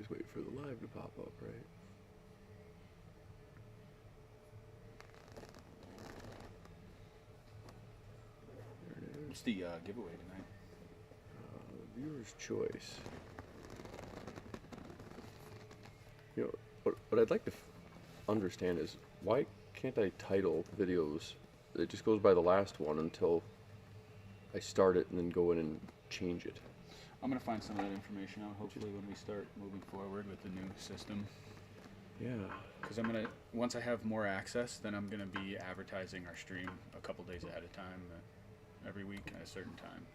Just wait for the live to pop up, right? There it is. What's the giveaway tonight? Viewer's choice. You know, what I'd like to understand is why can't I title videos? It just goes by the last one until I start it and then go in and change it. I'm going to find some of that information out hopefully when we start moving forward with the new system. Yeah. Because I'm going to, once I have more access, then I'm going to be advertising our stream a couple days ahead of time, every week at a certain time.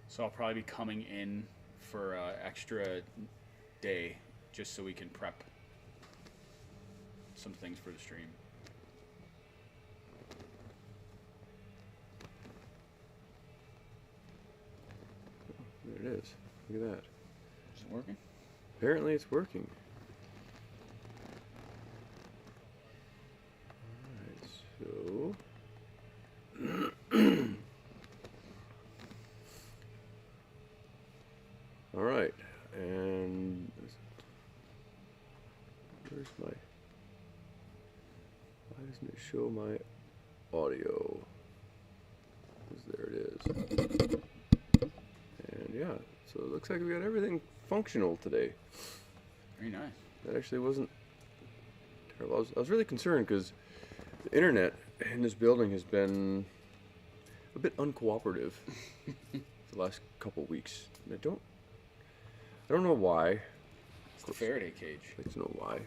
So I'll probably be coming in for an extra day just so we can prep some things for the stream. There it is. Look at that. Is it working? Apparently it's working. Alright, so... Alright, and... Where's my... Why doesn't it show my audio? Because there it is. And yeah, so it looks like we got everything functional today. Very nice. That actually wasn't terrible. I was really concerned because the internet in this building has been a bit uncooperative the last couple weeks. And I don't know why. It's the Faraday cage. I'd like to know why.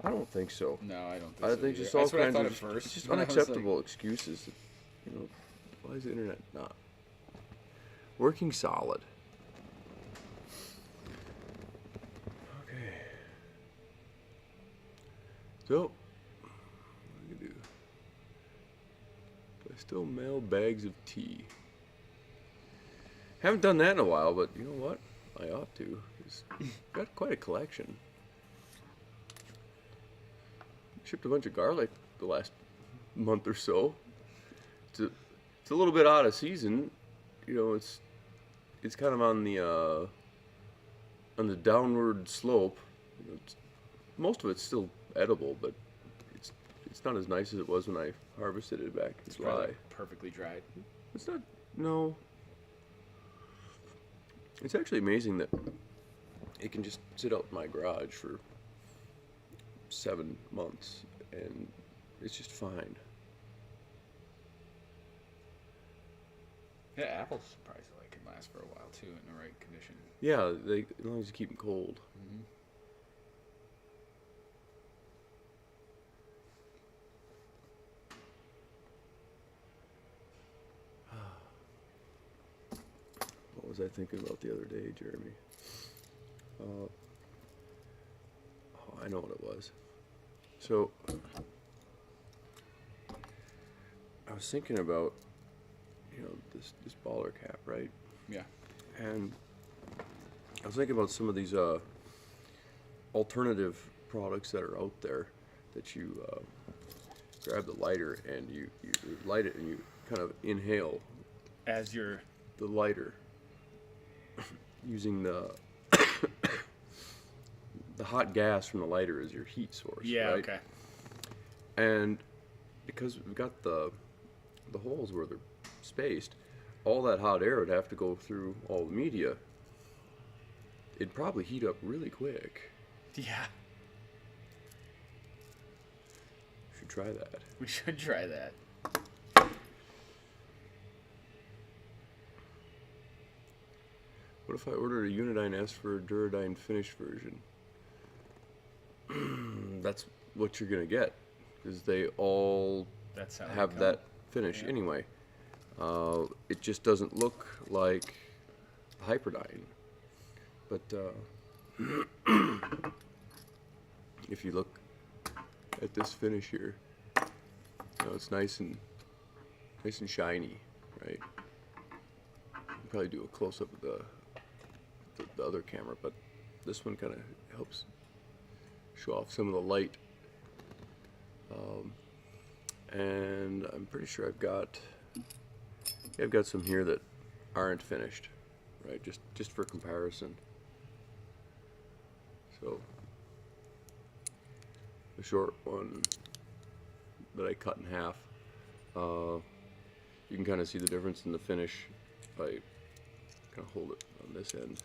I don't think so. No, I don't think I so. think either. just all That's what I kinds thought of at first. it's just when I was unacceptable like, excuses. You know, why is the internet not working solid? Okay. So, what do I do? Do I still mail bags of tea? Haven't done that in a while, but you know what? I ought to. I've got quite a collection. Shipped a bunch of garlic the last month or so. It's a little bit out of season. You know, it's kind of on the downward slope. You know, most of it's still edible, but it's not as nice as it was when I harvested it back in July. probably perfectly dried. It's not. No. It's actually amazing that it can just sit out in my garage for 7 months and it's just fine. Yeah, apples surprisingly can last for a while too in the right condition. Yeah, as long as you keep them cold. Mm-hmm. What was I thinking about the other day, Jeremy? Oh, I know what it was. So, I was thinking about, you know, this baller cap, right? Yeah. And I was thinking about some of these alternative products that are out there that you grab the lighter and you light it and you kind of inhale As you're the lighter using the the hot gas from the lighter as your heat source. yeah, right? okay. And because we've got the holes where they're spaced, all that hot air would have to go through all the media. It'd probably heat up really quick. Yeah, Should try that. we should try that. What if I ordered a Unidine S for a Duradine finished version? That's what you're gonna get, because they all That's how they have come. that finish Yeah. anyway. It just doesn't look like Hyperdine. But if you look at this finish here, you know, it's nice and shiny, right? I'll probably do a close up of the other camera, but this one kind of helps show off some of the light. And I'm pretty sure I've got some here that aren't finished. right? Just for comparison. So the short one that I cut in half, you can kind of see the difference in the finish if I kind of hold it on this end,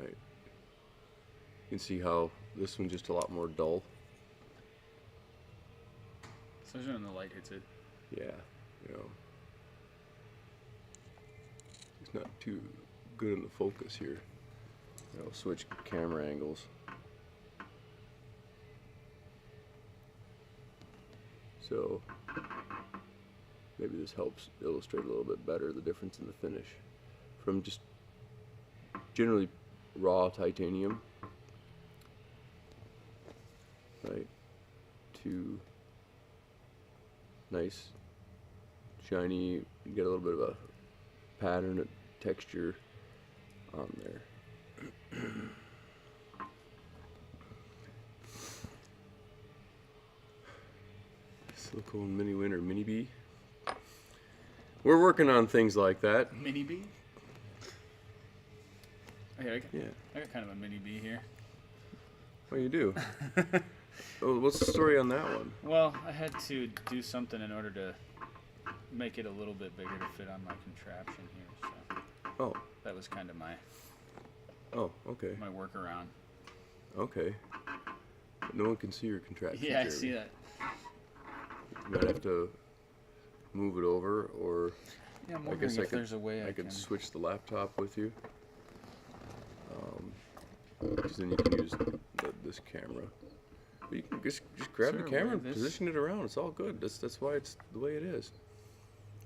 right? You can see how this one's just a lot more dull. Especially when the light hits it. Yeah, you know, it's not too good in the focus here. I'll switch camera angles. So maybe this helps illustrate a little bit better the difference in the finish from just generally raw titanium, right, to nice shiny. You get a little bit of a pattern, a texture on there. Silicone mini win or mini bee. We're working on things like that. Mini bee? Okay, Yeah. I got kind of a mini bee here. What you do? Oh, what's the story on that one? Well, I had to do something in order to make it a little bit bigger to fit on my contraption here. So Oh. that was kind of my Okay. my workaround. Okay. No one can see your contraption. Yeah, I Jeremy. see that. You might have to move it over, or Yeah, I'm I wondering guess if there's a way I could can. switch the laptop with you. Because then you can use this camera. But you can just grab Is the there a camera way and this- position it around. It's all good. That's why it's the way it is.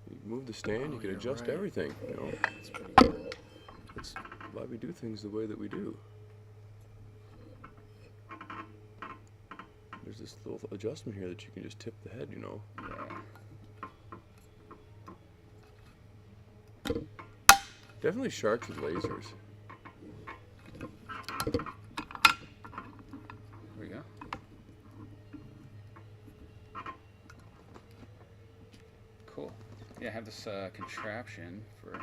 You move the stand, you Oh, can you're adjust right. everything. You know, That's pretty cool. that's why we do things the way that we do. There's this little adjustment here that you can just tip the head. You know. Yeah. Definitely sharks with lasers. There we go. Cool. Yeah, I have this contraption for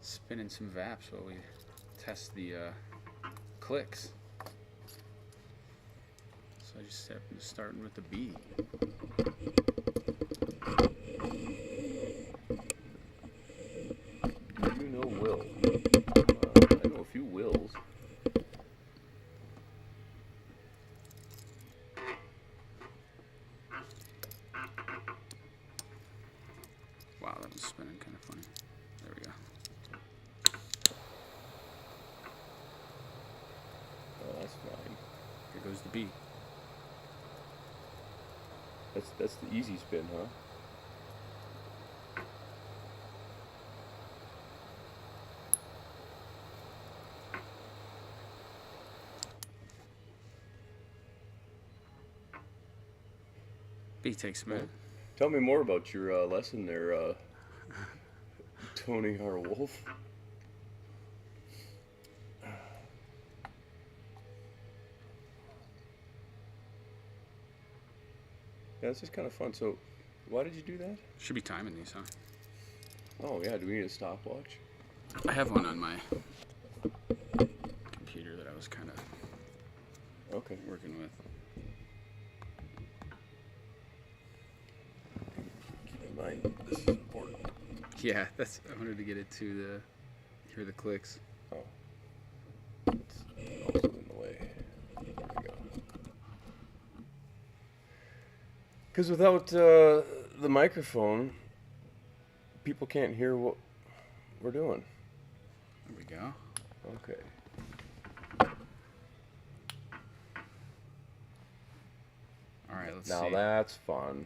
spinning some vaps while we test the clicks. So I just have starting with the B. Do you know Will? I know a few Wills. Wow, that was spinning kind of funny. There we go. Oh, that's fine. Here goes the B. That's the easy spin, huh? B takes a minute. Tell me more about your lesson there, Tony R. Wolf. Yeah, this is kind of fun. So, why did you do that? Should be timing these, huh? Oh, yeah, do we need a stopwatch? I have one on my computer that I was kind of Okay. working with. Keep in mind, this is important. Yeah, that's. I wanted to get it to hear the clicks. Oh. It's also in the way. There we go. Because without the microphone, people can't hear what we're doing. There we go. Okay. All right, let's Now see. that's fun.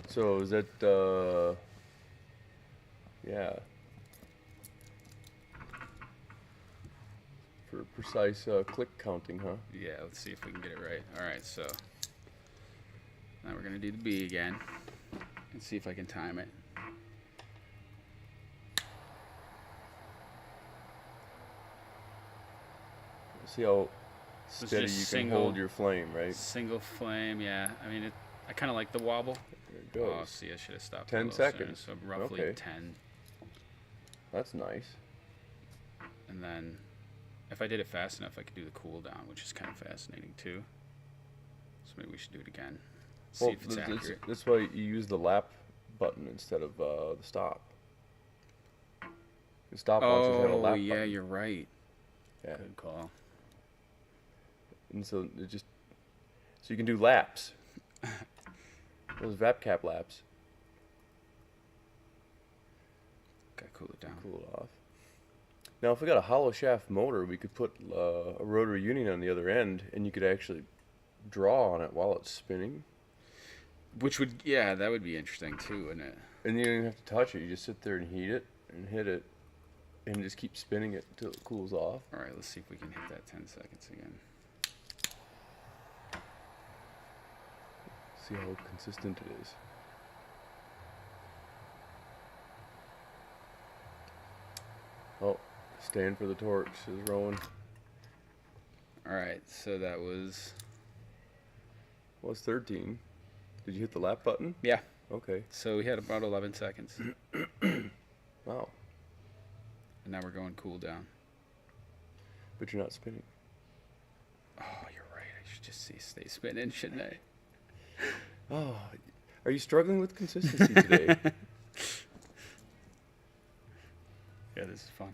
So is that, yeah. For precise click counting, huh? Yeah, let's see if we can get it right. All right, so now we're gonna do the B again and see if I can time it. See how So it's steady you just can hold your flame, right? Single flame, yeah. I mean, I kind of like the wobble. There it Oh, goes. see, I should have stopped. 10 a little sooner, seconds. So roughly Okay. 10. That's nice. And then if I did it fast enough, I could do the cool down, which is kind of fascinating too. So maybe we should do it again. See if it's accurate. That's why you use the lap button instead of the stop. The stop wants to have a lap button. Yeah, you're right. Yeah. Good call. And so you can do laps. Those vap cap laps. Gotta cool it down. Cool it off. Now, if we got a hollow shaft motor, we could put a rotary union on the other end, and you could actually draw on it while it's spinning. Which would, yeah, that would be interesting too, wouldn't it? And you don't even have to touch it. You just sit there and heat it and hit it, and just keep spinning it until it cools off. All right, let's see if we can hit that 10 seconds again. See how consistent it is. Oh, stand for the torch is rolling. All right, so that was... Well, it's 13. Did you hit the lap button? Yeah. Okay. So we had about 11 seconds. Wow. And now we're going cool down. But you're not spinning. Oh, you're right. I should just stay spinning, shouldn't I? Oh, are you struggling with consistency today? Yeah, this is fun.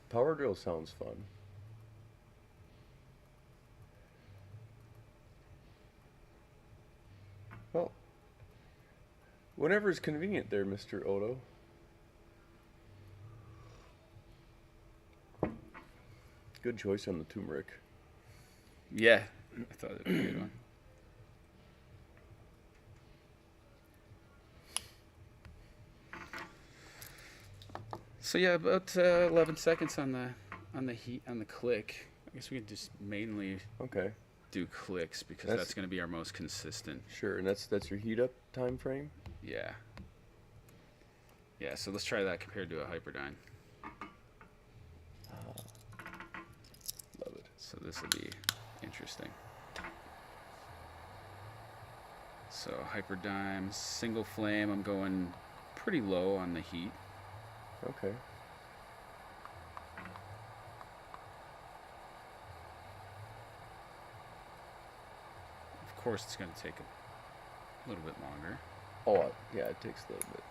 Power drill sounds fun. Well, whenever is convenient there, Mr. Odo. Good choice on the turmeric. Yeah, I thought it was a good one. So yeah, about 11 seconds on the click. I guess we could just mainly Okay. do clicks because that's going to be our most consistent. Sure, and that's your heat up time frame? Yeah. Yeah, so let's try that compared to a Hyperdine. Love it. So this will be interesting. So Hyperdime, single flame, I'm going pretty low on the heat. Okay. Of course, it's going to take a little bit longer. Oh, yeah, it takes a little bit.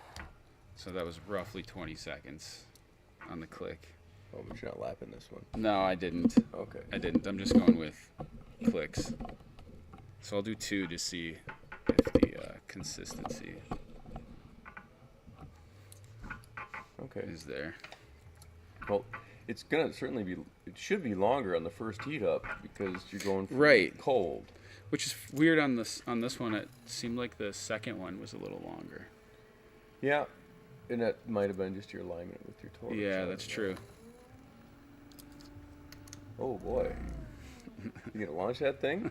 So that was roughly 20 seconds on the click. Oh, but you're not lapping this one. No, I didn't. Okay. I didn't. I'm just going with clicks. So I'll do 2 to see if the consistency Okay. is there. Well, it's gonna certainly be. It should be longer on the first heat up because you're going from Right. cold. Which is weird on this one. It seemed like the second one was a little longer. Yeah, and that might have been just your alignment with your torch. Yeah, that's true. Oh boy, you gonna launch that thing?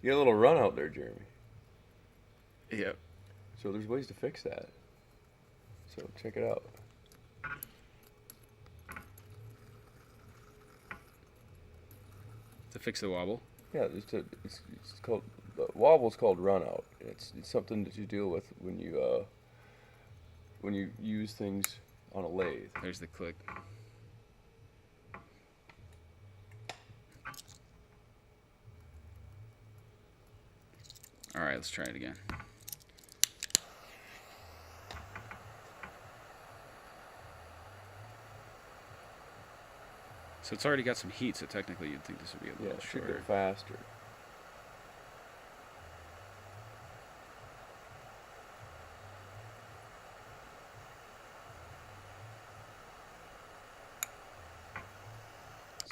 You got a little run out there, Jeremy. Yep. So there's ways to fix that. So check it out. To fix the wobble. Yeah, it's called wobble's called run out. It's something that you deal with when you use things on a lathe. There's the click. All right, let's try it again. So it's already got some heat, so technically you'd think this would be a Yeah, little it should shorter. go faster.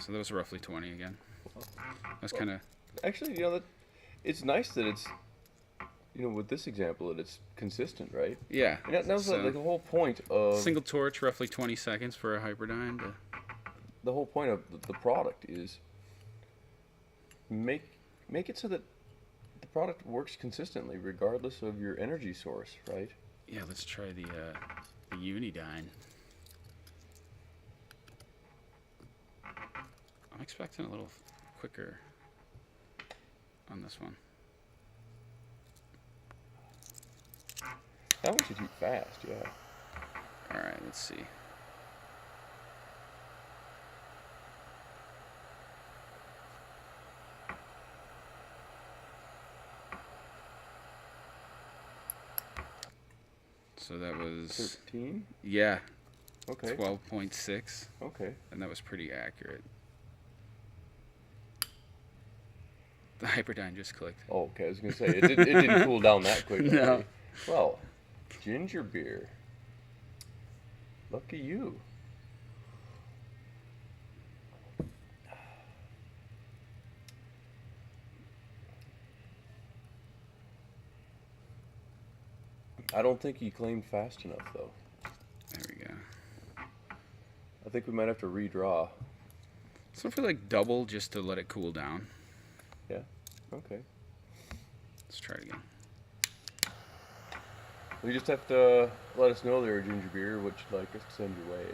So that was roughly 20 again. That's kind of... Actually, that it's nice that it's, with this example, that it's consistent, right? Yeah. And that was So like the whole point of single torch, roughly 20 seconds for a Hyperdine. the whole point of the product is make it so that the product works consistently regardless of your energy source, right? Yeah, let's try the Unidine. I'm expecting a little quicker on this one. That one should heat fast, yeah. All right, let's see. So that was 13? yeah, Okay. 12.6, Okay. and that was pretty accurate. The Hyperdine just clicked. Oh, okay. I was gonna say it didn't cool down that quick. No. Already. Well, ginger beer. Lucky you. I don't think he claimed fast enough, though. There we go. I think we might have to redraw. So for like double just to let it cool down. Yeah. Okay. Let's try it again. Well, you just have to let us know there, ginger beer, what you'd like us to send your way.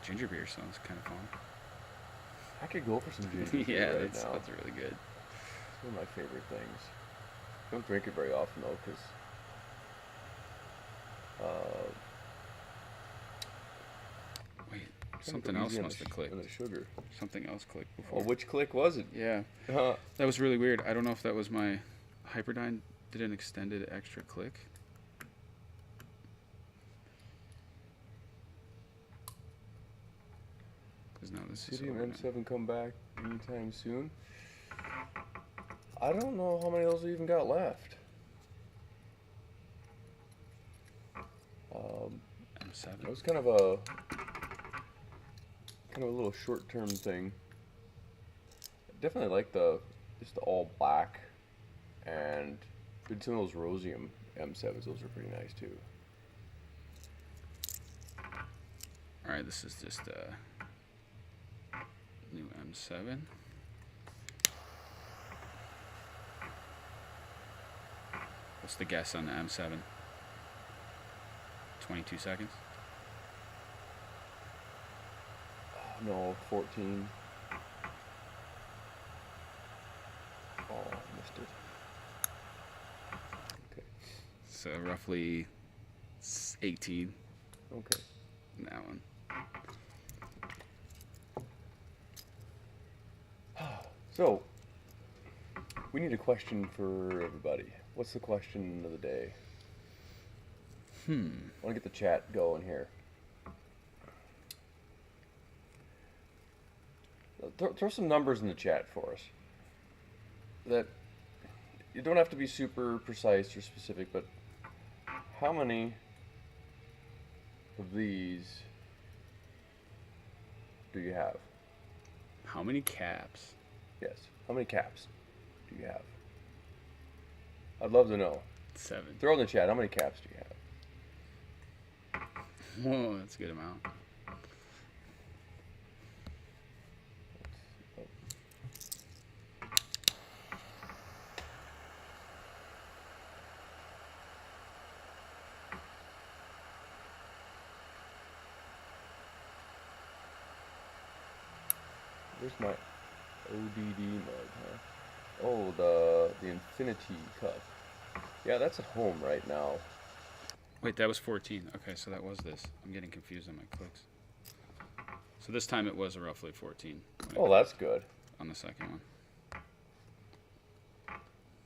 Ginger beer sounds kind of fun. I could go for some ginger beer Yeah, right now. that's really good. It's one of my favorite things. I don't drink it very often though, because Wait, something else must have clicked. The sugar. Something else clicked before. Oh, which click was it? Yeah, that was really weird. I don't know if that was my Hyperdine did an extended extra click. Because now this is City over now. M7 come back anytime soon? I don't know how many of those we even got left. M7. It was kind of a little short-term thing. Definitely like just the all black, and did some of those Rosium M7s. Those are pretty nice too. All right, this is just new M7. What's the guess on the M7? 22 seconds? Oh, no, 14. Oh, I missed it. Okay. So roughly 18 Okay. in that one. So, we need a question for everybody. What's the question of the day? I want to get the chat going here. Throw some numbers in the chat for us. That you don't have to be super precise or specific, but how many of these do you have? How many caps? Yes. How many caps do you have? I'd love to know. 7. Throw in the chat. How many caps do you have? Whoa, that's a good amount. Where's my ODD mug, huh? Oh, the Infinity Cup. Yeah, that's at home right now. Wait, that was 14. Okay, so that was this. I'm getting confused on my clicks. So this time it was roughly 14. Oh, that's good. On the second one.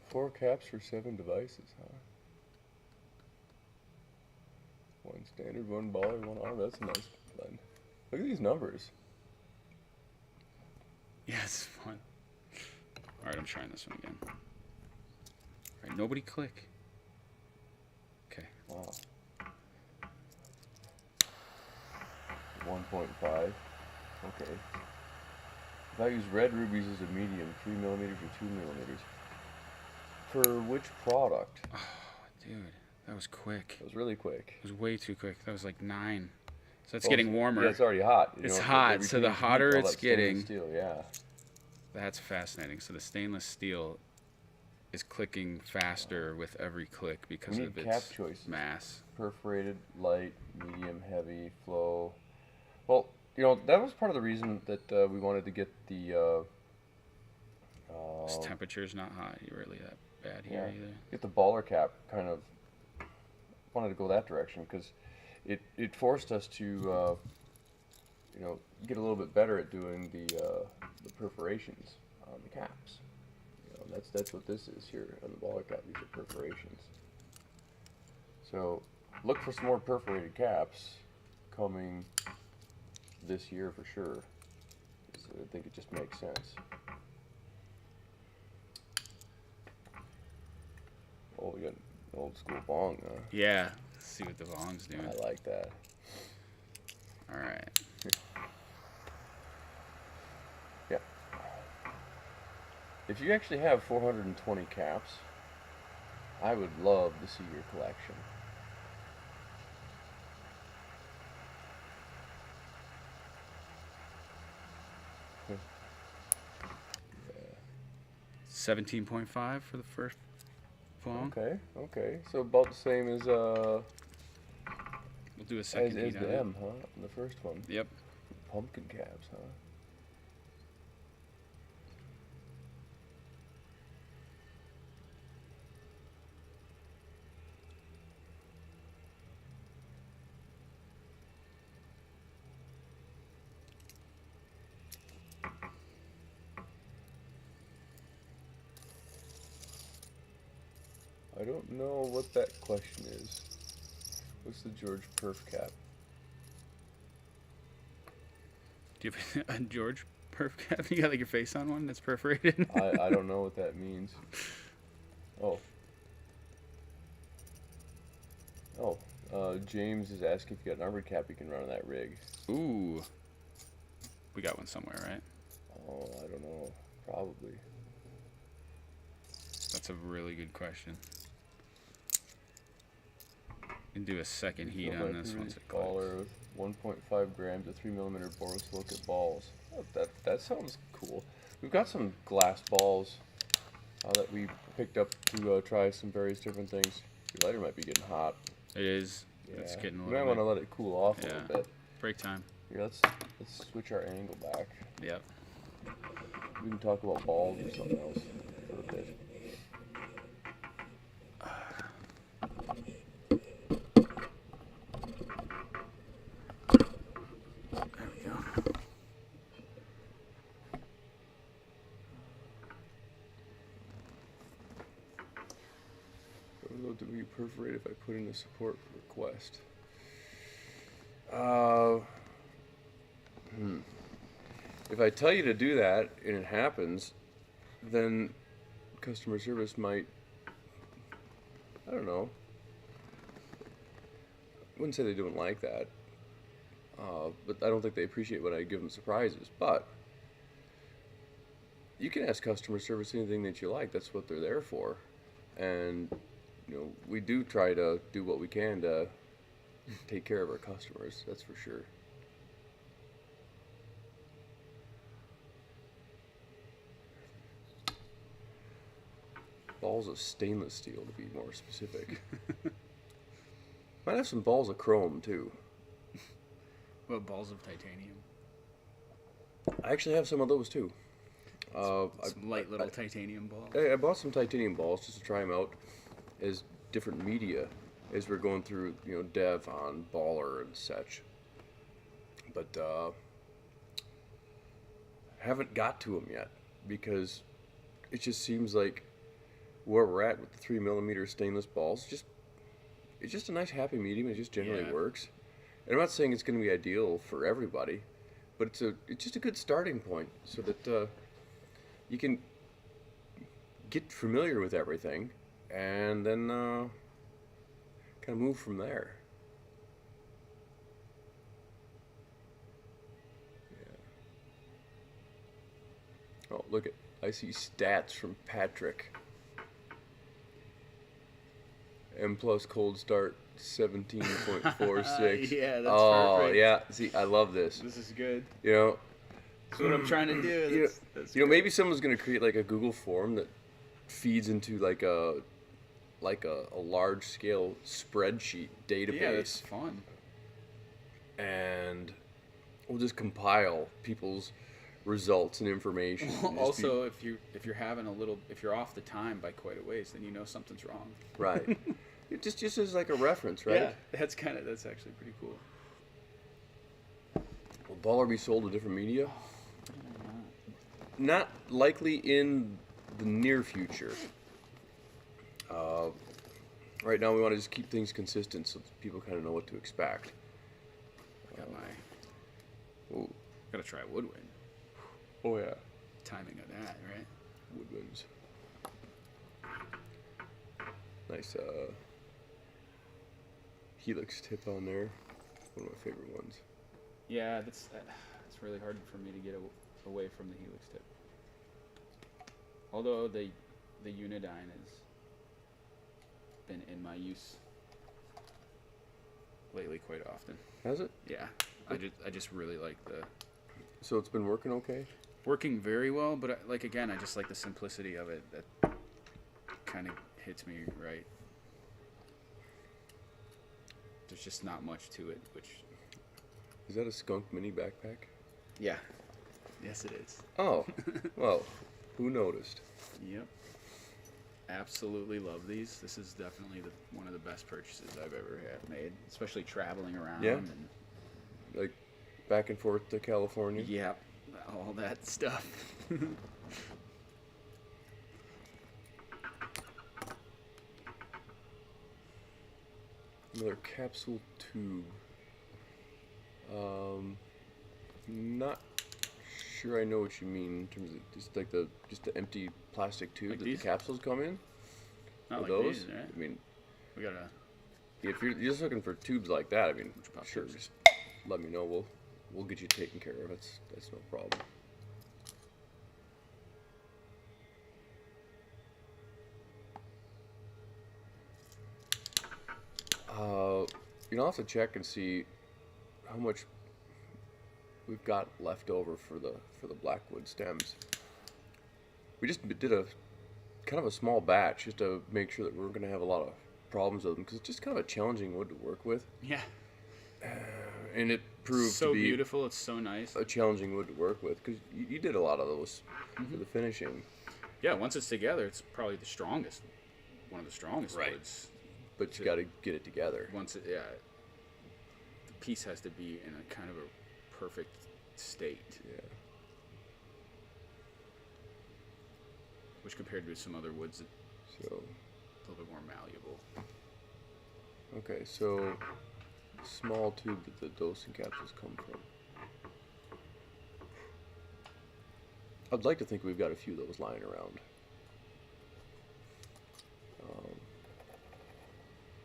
4 caps for 7 devices, huh? 1 standard, 1 baller, 1 arm. That's a nice blend. Look at these numbers. Yeah, it's fun. Alright, I'm trying this one again. Alright, nobody click. Okay. Wow. 1.5. Okay. If I use red rubies as a medium, 3 millimeters or 2 millimeters. For which product? Oh, dude, that was quick. It was really quick. It was way too quick. That was like 9. So it's getting warmer. Yeah, it's already hot. It's hot, so the hotter it's getting. Steel, yeah. That's fascinating. So the stainless steel is clicking faster with every click because We of need its cap choices. mass. Perforated, light, medium, heavy, flow. Well, you know, that was part of the reason that we wanted to get the This temperature's not hot really that bad here either. get the baller cap kind of wanted to go that direction because it forced us to get a little bit better at doing the perforations on the caps. That's what this is here on the baller cap. These are perforations. So look for some more perforated caps coming this year for sure. So I think it just makes sense. Oh, we got an old school bong, huh? Yeah. Let's see what the bong's doing. I like that. All right. Yeah. If you actually have 420 caps, I would love to see your collection. 17.5 for the first bong. Okay. So about the same as We'll do a second as heat on the it. M, huh? On the first one. Yep. Pumpkin caps, huh? I don't know what that question is. What's the George Perf cap? Do you have a George perf cap? You got like your face on one that's perforated? I don't know what that means. Oh. James is asking if you got an armored cap you can run on that rig. Ooh. We got one somewhere, right? Oh, I don't know. Probably. That's a really good question. And do a second heat on this once it baller with 1.5 grams of 3mm borosilicate balls. Oh, that sounds cool. We've got some glass balls that we picked up to try some various different things. Your lighter might be getting hot. It is. Yeah. It's getting a You little might bit. want to let it cool off a Yeah. little bit. Break time. Here, let's switch our angle back. Yep. We can talk about balls or something else for a bit. There we go. Do we perforate if I put in a support request? If I tell you to do that and it happens, then customer service might, I don't know. I wouldn't say they don't like that, but I don't think they appreciate when I give them surprises. But you can ask customer service anything that you like. That's what they're there for. And we do try to do what we can to take care of our customers, that's for sure. Balls of stainless steel, to be more specific. Might have some balls of chrome, too. What, balls of titanium? I actually have some of those, too. Some light little titanium balls. I bought some titanium balls just to try them out as different media as we're going through, dev on baller and such. But haven't got to them yet because it just seems like where we're at with the 3mm stainless balls, it's just a nice happy medium. It just generally works. And I'm not saying it's going to be ideal for everybody, but it's just a good starting point so that you can get familiar with everything and then kind of move from there. Yeah. Oh, look I see stats from Patrick. M plus cold start 17.46. Yeah, that's perfect. Yeah. See, I love this. This is good. That's what I'm trying to do. That's maybe someone's gonna create like a Google form that feeds into like a large scale spreadsheet database. Yeah, that's fun. And we'll just compile people's results and information. Also, if you're having if you're off the time by quite a ways, then something's wrong. Right. It just as like a reference, right? Yeah, that's actually pretty cool. Will baller be sold to different media? Not likely in the near future. Right now, we want to just keep things consistent so people kind of know what to expect. I got my. Ooh. Gotta try woodwind. Oh yeah, Timing of that, right? woodwinds. Nice helix tip on there. One of my favorite ones. Yeah, it's really hard for me to get away from the helix tip. Although the Unidine has been in my use lately quite often. Has it? Yeah, I just really like the So it's been working okay? working very well, but again, I just like the simplicity of it. That kind of hits me right. There's just not much to it, which. Is that a skunk mini backpack? Yeah. Yes, it is. Oh, well, who noticed? Yep. Absolutely love these. This is definitely one of the best purchases I've ever made, especially traveling around. Yeah. And Like back and forth to California? yeah, all that stuff. Another capsule tube. Not sure I know what you mean in terms of just like the empty plastic tube Like that these? the capsules come in. Not Are like those? these, right? I mean, We gotta. if you're just looking for tubes like that, I mean, pop sure, tubes? just let me know. We'll get you taken care of. That's no problem. I'll have to check and see how much we've got left over for the blackwood stems. We just did a kind of a small batch just to make sure that we're going to have a lot of problems with them because it's just kind of a challenging wood to work with, Yeah. and it proved So to be beautiful. It's so nice. a challenging wood to work with because you did a lot of those for the finishing. Yeah. Once it's together, it's probably the strongest. One of the strongest Right. woods. But you got to get it together. Once it, yeah. The piece has to be in a kind of a perfect state. Yeah. Which compared to some other woods, So a little bit more malleable. okay, so small tube that the dosing capsules come from. I'd like to think we've got a few of those lying around.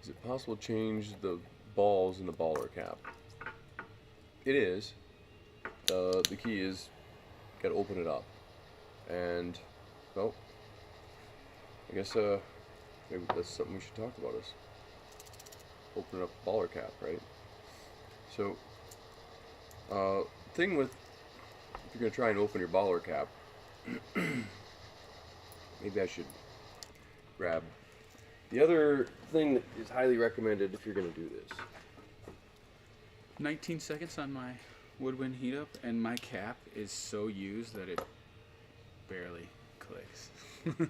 Is it possible to change the balls in the baller cap? It is. The key is got to open it up, and well, I guess maybe that's something we should talk about. Is open up the baller cap, right? So, thing with if you're gonna try and open your baller cap, maybe I should grab the other thing that is highly recommended if you're gonna do this. 19 seconds on my woodwind heat up, and my cap is so used that it barely clicks. This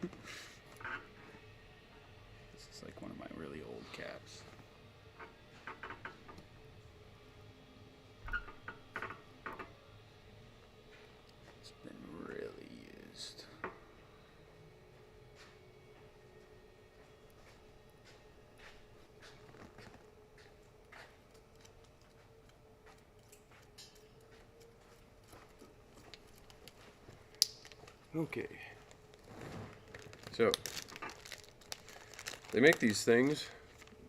is like one of my really old caps. It's been really used. Okay. So, they make these things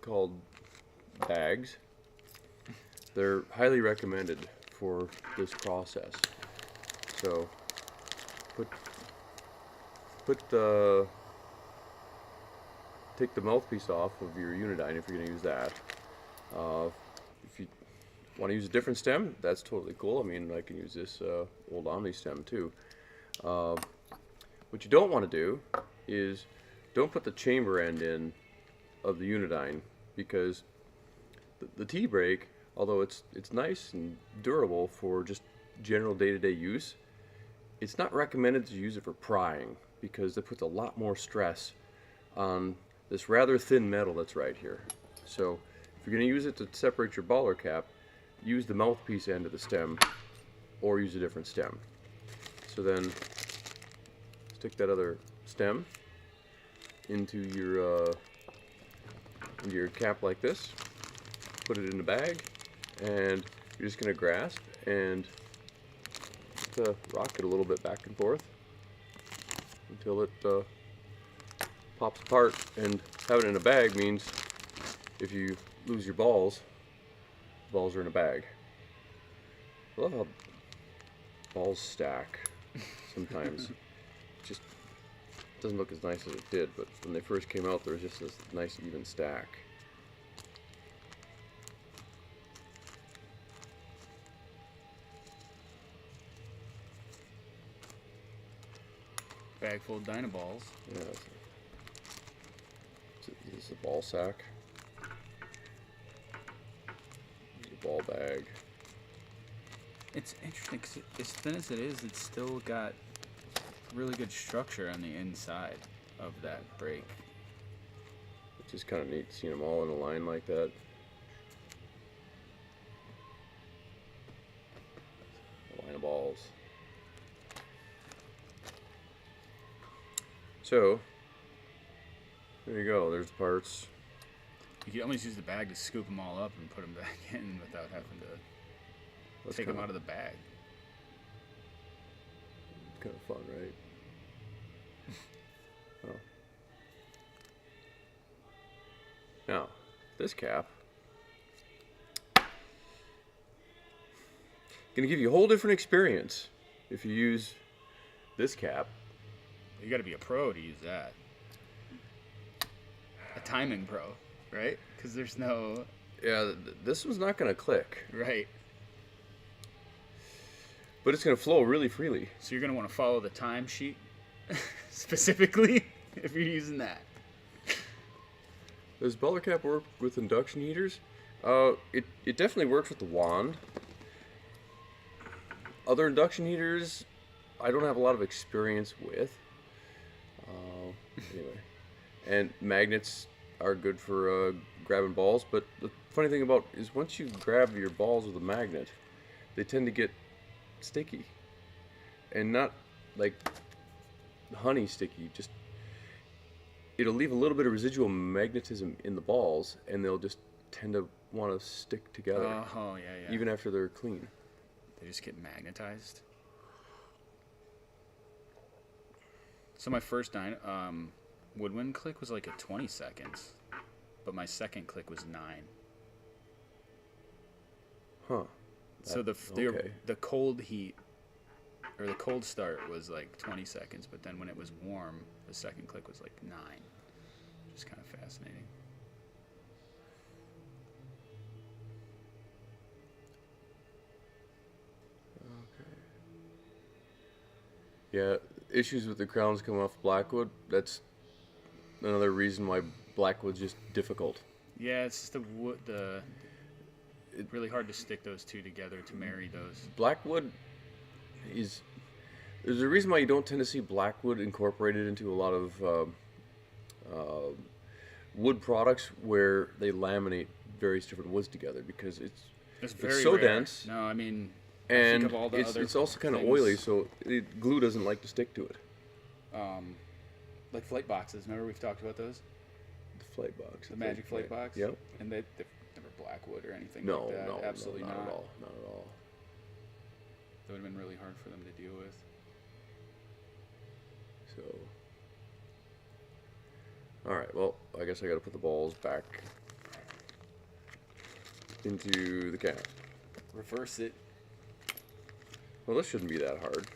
called bags. They're highly recommended for this process. So, take the mouthpiece off of your Unidine if you're going to use that. If you want to use a different stem, that's totally cool. I mean, I can use this old Omni stem too. What you don't want to do is don't put the chamber end in of the Unidine, because the T-brake, although it's nice and durable for just general day-to-day use, it's not recommended to use it for prying because it puts a lot more stress on this rather thin metal that's right here. So if you're going to use it to separate your baller cap, use the mouthpiece end of the stem or use a different stem. So then stick that other stem into your cap like this, put it in the bag, and you're just going to grasp and rock it a little bit back and forth until it pops apart. And having it in a bag means if you lose your balls, the balls are in a bag. I love how balls stack sometimes. Just doesn't look as nice as it did, but when they first came out there was just this nice even stack. Bag full of Dynaballs. Yeah. This is a ball sack. This is a ball bag. It's interesting because as thin as it is, it's still got really good structure on the inside of that break. It's just kind of neat seeing them all in a line like that. A line of balls. So, there you go. There's the parts. You can almost use the bag to scoop them all up and put them back in without having to take them out of the bag. Kind of fun, right? Oh. Now, this cap gonna give you a whole different experience if you use this cap. You got to be a pro to use that. A timing pro, right? Because there's no... Yeah, this one's not gonna click. Right. But it's gonna flow really freely. So you're going to want to follow the time sheet specifically if you're using that. Does baller cap work with induction heaters? It definitely works with the wand. Other induction heaters, I don't have a lot of experience with. Anyway, and magnets are good for grabbing balls. But the funny thing about is once you grab your balls with a magnet, they tend to get sticky, and not like honey sticky. Just it'll leave a little bit of residual magnetism in the balls, and they'll just tend to want to stick together. Oh, yeah. Even after they're clean. They just get magnetized. So my first woodwind click was like at 20 seconds, but my second click was 9. Huh. So okay. the cold heat, or the cold start was like 20 seconds, but then when it was warm, the second click was like 9. Which is kind of fascinating. Yeah, issues with the crowns coming off blackwood. That's another reason why blackwood's just difficult. Yeah, it's just the wood. It's really hard to stick those two together to marry those. Blackwood is. There's a reason why you don't tend to see blackwood incorporated into a lot of wood products where they laminate various different woods together, because it's so rare. dense. No, I mean. And think of all the other it's also kind of things. oily, so glue doesn't like to stick to it. Like flight boxes. Remember we've talked about those? The flight box. The magic flight box? Yep. And they're never blackwood or anything No, like that. no, Absolutely no, not. at all. Not at all. That would have been really hard for them to deal with. So, all right. Well, I guess I got to put the balls back into the cap. Reverse it. Well, this shouldn't be that hard.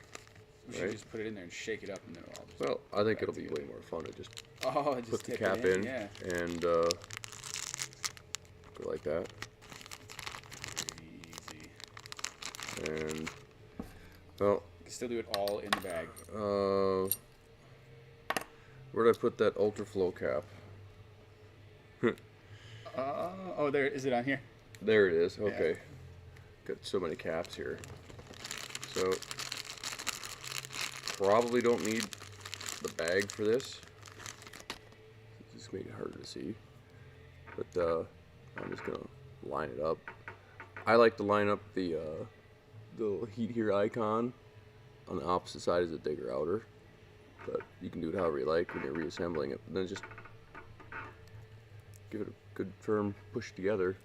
We should just put it in there and shake it up, and then it'll all just... Well, I think it'll be way more fun to just just put the tip cap it in yeah. and go like that. Easy. And, well... You can still do it all in the bag. Where did I put that ultra flow cap? Oh, there. Is it on here? There it is. Yeah. Okay. Got so many caps here. So, probably don't need the bag for this. Just spikes make it harder to see. But I'm just gonna line it up. I like to line up the heat here icon on the opposite side as a digger outer, but you can do it however you like when you're reassembling it. And then just give it a good firm push together,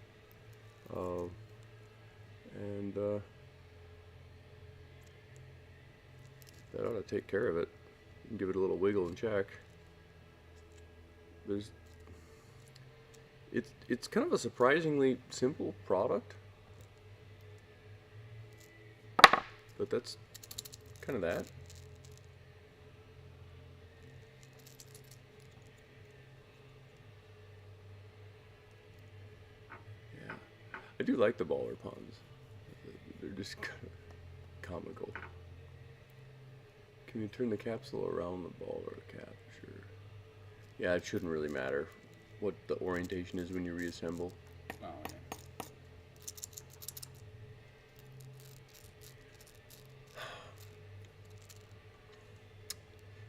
and that ought to take care of it. You can give it a little wiggle and check. It's kind of a surprisingly simple product, but that's kind of that. Yeah, I do like the baller ponds. They're just kind of comical. Can you turn the capsule around the baller cap? Sure. Yeah, it shouldn't really matter what the orientation is when you reassemble. Oh, okay.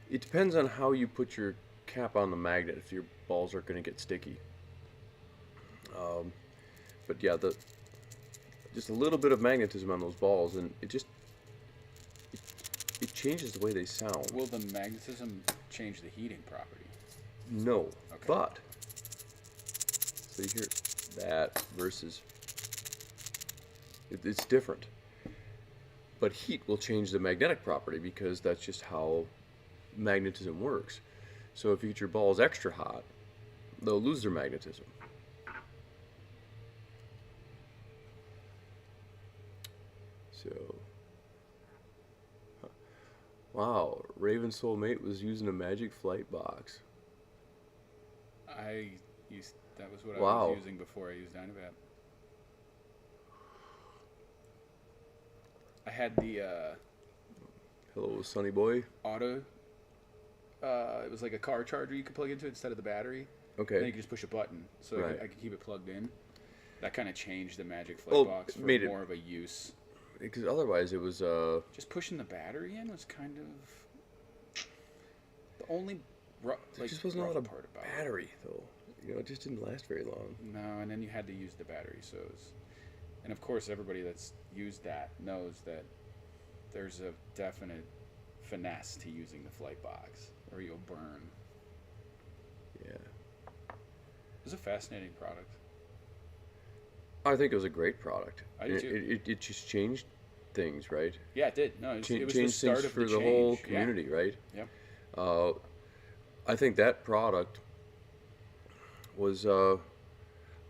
It depends on how you put your cap on the magnet if your balls are going to get sticky. But yeah, just a little bit of magnetism on those balls, and it changes the way they sound. Will the magnetism change the heating property? No, Okay. but so you hear that versus it's different. But heat will change the magnetic property because that's just how magnetism works. So if you get your balls extra hot, they'll lose their magnetism. So, wow, Raven Soulmate was using a Magic Flight box. That was what I Wow. was using before I used Dynavat. I had the Hello, Sonny Boy. auto. It was like a car charger you could plug into it instead of the battery. And then you Okay. could just push a button, so Right. I could keep it plugged in. That kind of changed the Magic Flight Well, box for made it- more of a use. Because otherwise it was Just pushing the battery in was kind of the only there just wasn't a lot rough of part about it. battery though. You know, it just didn't last very long. No, and then you had to use the battery, so it was, and of course everybody that's used that knows that there's a definite finesse to using the flight box, or you'll burn. Yeah. It was a fascinating product. I think it was a great product. I do too. It just changed things, right? Yeah, it did. No, it was the Changed start things of for the the whole change. community, right? Yep. I think that product was, I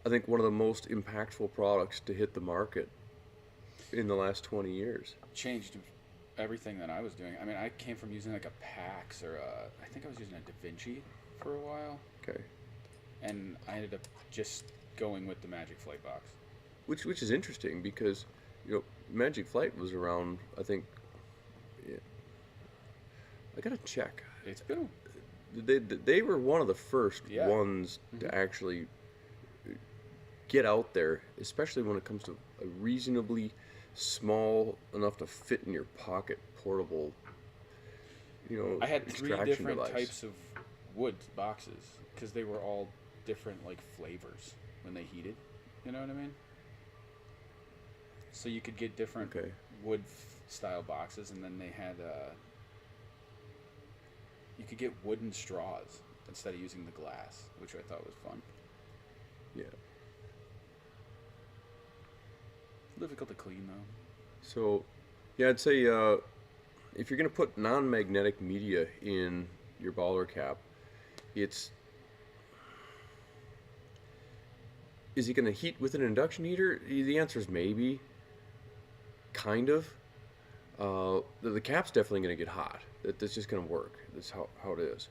think, one of the most impactful products to hit the market in the last 20 years. Changed everything that I was doing. I mean, I came from using like a PAX or I think I was using a Da Vinci for a while, Okay. and I ended up just going with the Magic Flight box. Which is interesting because, you know, Magic Flight was around, I think, yeah. I gotta check. It's been They were one of the first Yeah. ones to actually get out there, especially when it comes to a reasonably small enough to fit in your pocket portable, you know, I had three extraction different device. types of wood boxes because they were all different like flavors when they heated. You know what I mean? So you could get different Okay. wood style boxes, and then they had you could get wooden straws instead of using the glass, which I thought was fun. Yeah. Difficult to clean though. So, yeah, I'd say if you're gonna put non-magnetic media in your baller cap, is it gonna heat with an induction heater? The answer is maybe. Kind of. The cap's definitely gonna get hot. That's just gonna work. That's how it is.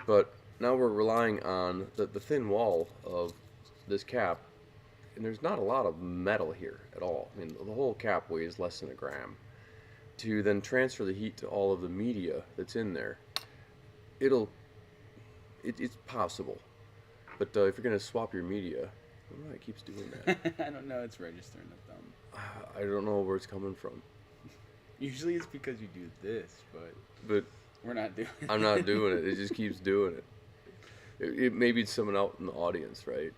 But now we're relying on the thin wall of this cap, and there's not a lot of metal here at all. I mean, the whole cap weighs less than a gram. To then transfer the heat to all of the media that's in there, it's possible. But if you're gonna swap your media, I don't know why it keeps doing that. I don't know. It's registering the thumb. I don't know where it's coming from. Usually it's because you do this, but But we're not doing. I'm not doing it. It just keeps doing it. Maybe it's someone out in the audience, right?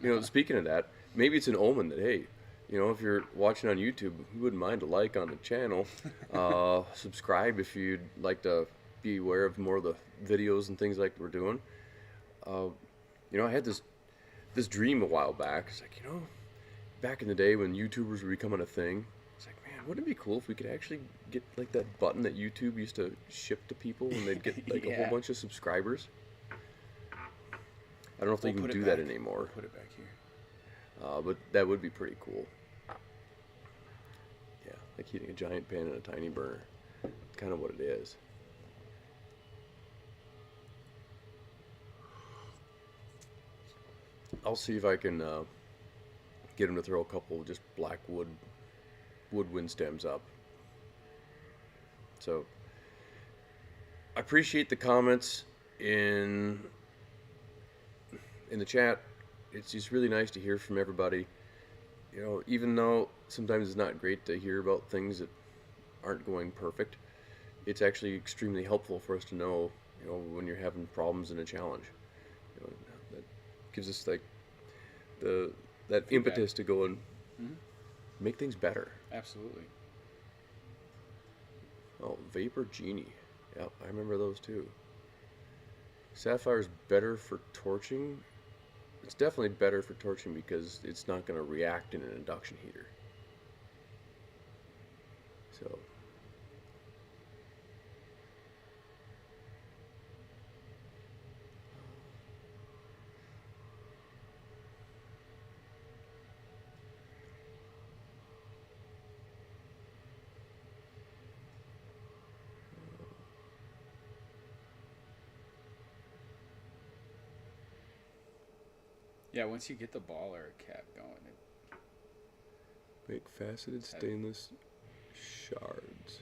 You know, speaking of that, maybe it's an omen that, hey, you know, if you're watching on YouTube, we wouldn't mind a like on the channel. Subscribe if you'd like to be aware of more of the videos and things like we're doing. You know, I had this dream a while back. It's like, you know, back in the day when YouTubers were becoming a thing, it's like, man, wouldn't it be cool if we could actually get like that button that YouTube used to ship to people when they'd get like a whole bunch of subscribers? I don't know if they can do that anymore. Put it back here. But that would be pretty cool. Yeah, like heating a giant pan in a tiny burner. It's kind of what it is. I'll see if I can get him to throw a couple of just black woodwind stems up. So I appreciate the comments in the chat. It's just really nice to hear from everybody. You know, even though sometimes it's not great to hear about things that aren't going perfect, it's actually extremely helpful for us to know, you know, when you're having problems in a challenge. You know, that gives us like that impetus to go and make things better. Absolutely. Oh, Vapor Genie. Yep, I remember those too. Sapphire's better for torching. It's definitely better for torching because it's not going to react in an induction heater. So Yeah, once you get the baller cap going, make faceted stainless shards.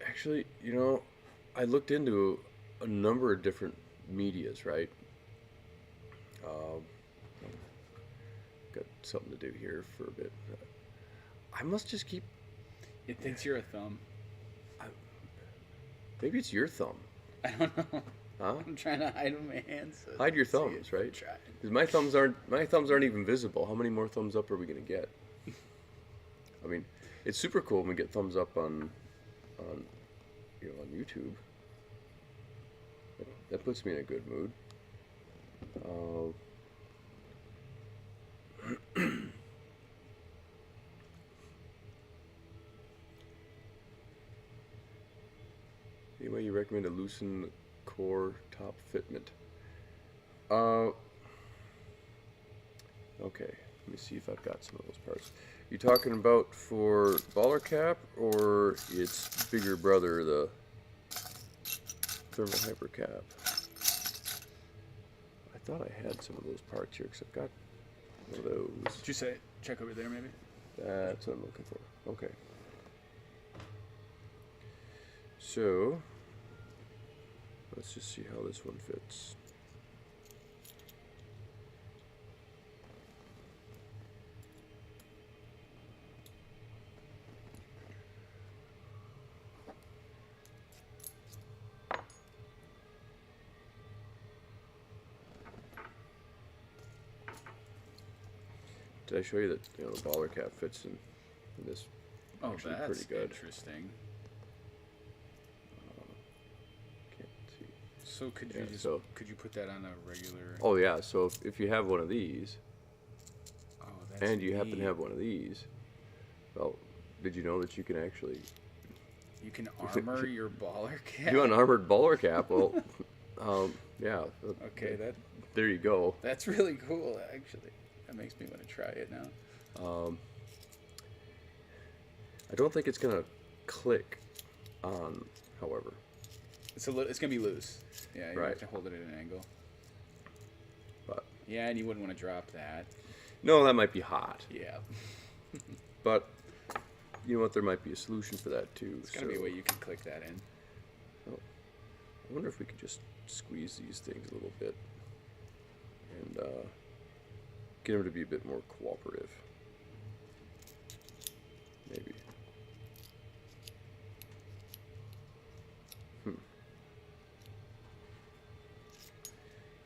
Actually, you know, I looked into a number of different medias, right? Got something to do here for a bit. I must just keep... it thinks you're a thumb. Maybe it's your thumb. I don't know. Huh? I'm trying to hide my hands. So hide your thumbs, right? Because my thumbs aren't even visible. How many more thumbs up are we gonna get? I mean, it's super cool when we get thumbs up on you know, on YouTube. That puts me in a good mood. Any way you recommend to loosen the core top fitment? Okay, let me see if I've got some of those parts. You talking about for baller cap or its bigger brother, the thermal hyper cap? I thought I had some of those parts here because I've got one of those. Did you say check over there maybe? That's what I'm looking for. Okay. So let's just see how this one fits. Did I show you that, you know, the baller cap fits in this? Oh, actually that's pretty good. interesting. Can't see. So could you could you put that on a regular? Oh yeah. So if you have one of these, oh, that's and you happen to neat. have one of these, well, did you know that you can actually You can armor your baller cap. do an armored baller cap? Well, yeah. Okay, there you go. that's really cool. Actually, that makes me want to try it now. I don't think it's gonna click on, however. It's gonna be loose. Yeah, you Right. have to hold it at an angle. But Yeah, and you wouldn't want to drop that. no, that might be hot. Yeah, But you know what? There might be a solution for that too. it's gotta be a way you can click that in. I wonder if we could just squeeze these things a little bit and get them to be a bit more cooperative. Maybe.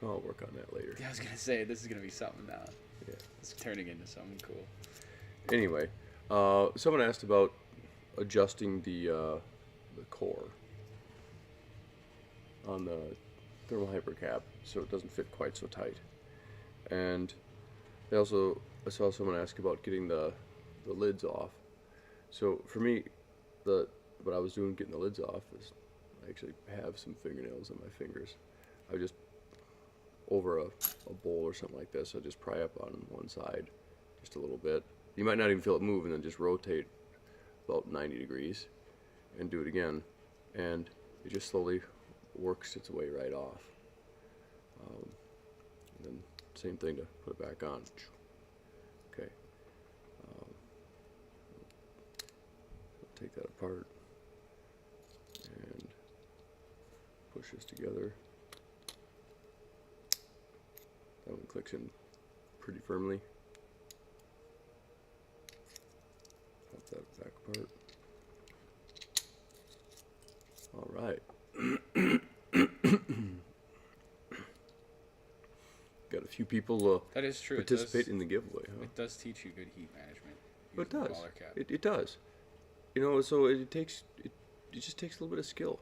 I'll work on that later. Yeah, I was gonna say this is gonna be something now. Yeah. It's turning into something cool. Anyway, someone asked about adjusting the core on the thermal hypercap so it doesn't fit quite so tight. And I saw someone ask about getting the lids off. So for me, what I was doing getting the lids off is I actually have some fingernails on my fingers. I just over a bowl or something like this, I just pry up on one side just a little bit. You might not even feel it move, and then just rotate about 90 degrees and do it again, and it just slowly works its way right off. And then same thing to put it back on. Okay. Take that apart and push this together. That one clicks in pretty firmly. Pop that back apart. All right. Got a few people That is true. participate in the giveaway. Huh? It does teach you good heat management. It using the does. Waller cap. It does. You know, so it just takes a little bit of skill.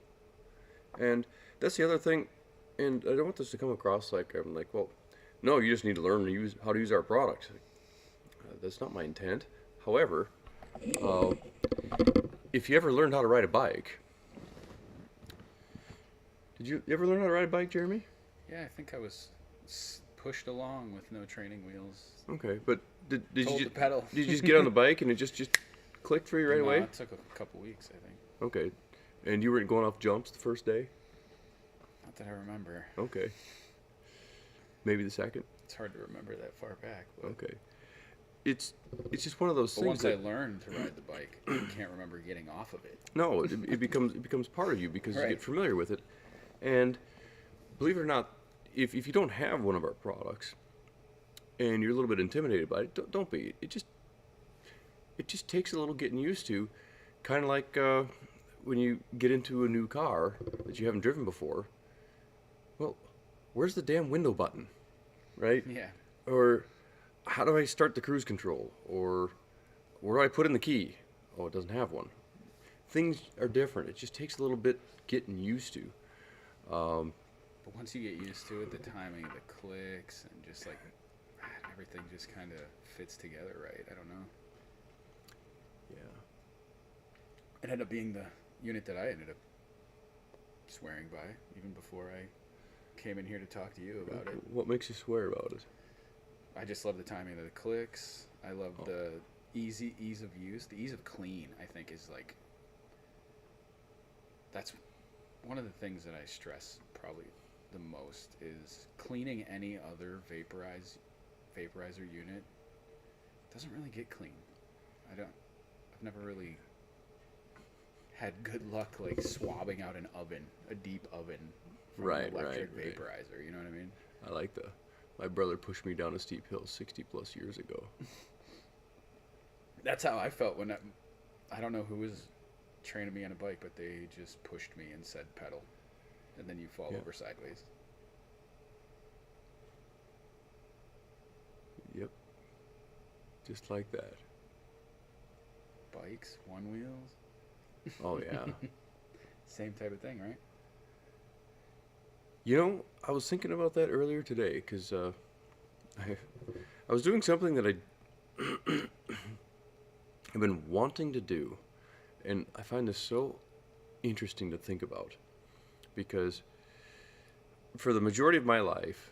And that's the other thing. And I don't want this to come across like I'm like, well, no, you just need to learn how to use our product. That's not my intent. However, if you ever learned how to ride a bike, did you ever learn how to ride a bike, Jeremy? Yeah, I think I was pushed along with no training wheels. Okay, but did you Told to just, pedal. did you just get on the bike and it just clicked for you right No, away? It took a couple weeks, I think. Okay, and you weren't going off jumps the first day? Not that I remember. Okay. Maybe the second? It's hard to remember that far back. But, Okay. It's just one of those but things once I that learned to ride the bike, I can't remember getting off of it. no, it becomes part of you because you Right. get familiar with it. And believe it or not, if you don't have one of our products and you're a little bit intimidated by it, don't be. It just takes a little getting used to, kind of like when you get into a new car that you haven't driven before. Well, where's the damn window button, right? Yeah. Or how do I start the cruise control? Or where do I put in the key? Oh, it doesn't have one. Things are different. It just takes a little bit getting used to. But once you get used to it, the timing of the clicks and just like everything just kind of fits together right. I don't know. Yeah. It ended up being the unit that I ended up swearing by even before I came in here to talk to you about it. What makes you swear about it? I just love the timing of the clicks. I love the ease of use. The ease of clean, I think, is like, that's one of the things that I stress probably the most is cleaning any other vaporizer unit doesn't really get clean. I've never really had good luck like swabbing out an oven, a deep oven from an electric vaporizer. You know what I mean? I like my brother pushed me down a steep hill 60 plus years ago. That's how I felt when I don't know who was training me on a bike, but they just pushed me and said pedal, and then you fall over sideways. Yep. Just like that. Bikes, one wheels. Oh yeah. Same type of thing, right? You know, I was thinking about that earlier today because I was doing something that I've been wanting to do, and I find this so interesting to think about because for the majority of my life,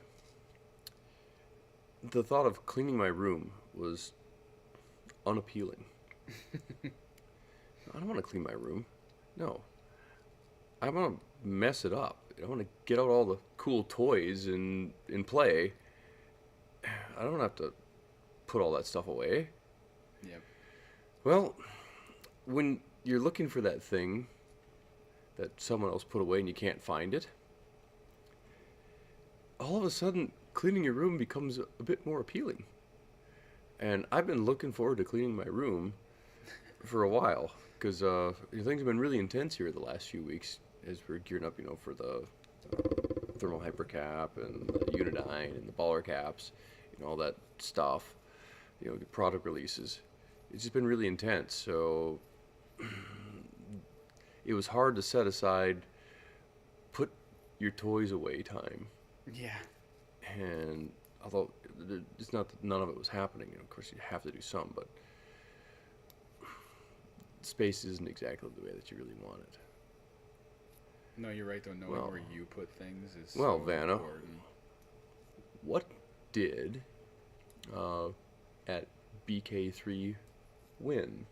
the thought of cleaning my room was unappealing. I don't want to clean my room. No. I want to mess it up. I want to get out all the cool toys and play. I don't have to put all that stuff away. Yep. Well, when you're looking for that thing that someone else put away and you can't find it, all of a sudden cleaning your room becomes a bit more appealing. And I've been looking forward to cleaning my room for a while because things have been really intense here the last few weeks as we're gearing up, for the thermal hypercap and the Unidine and the baller caps and all that stuff, you know, the product releases. It's just been really intense. So it was hard to set aside, put your toys away time. Yeah. And although it's not that none of it was happening, you know, of course you have to do some, but space isn't exactly the way that you really want it. No, you're right though. Knowing Well- where you put things is well, so Vanna. important. What did at BK3 win?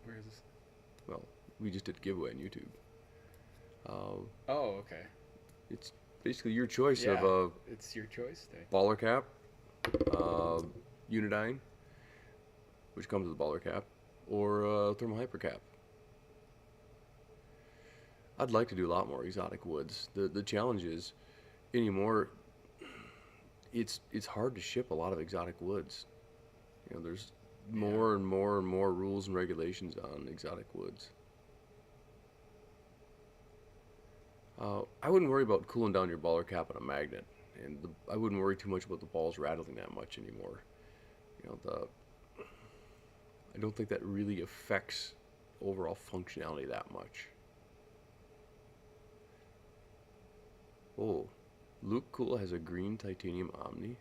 Where is this? Well, we just did a giveaway on YouTube. Oh, okay. It's basically your choice Yeah, of it's your choice day. a baller cap, Unidine, which comes with a baller cap, or a thermal hypercap. I'd like to do a lot more exotic woods. The challenge is anymore. It's hard to ship a lot of exotic woods. You know, there's more and more and more rules and regulations on exotic woods. I wouldn't worry about cooling down your baller cap on a magnet, and I wouldn't worry too much about the balls rattling that much anymore. You know, I don't think that really affects overall functionality that much. Oh, Luke Cool has a green titanium Omni.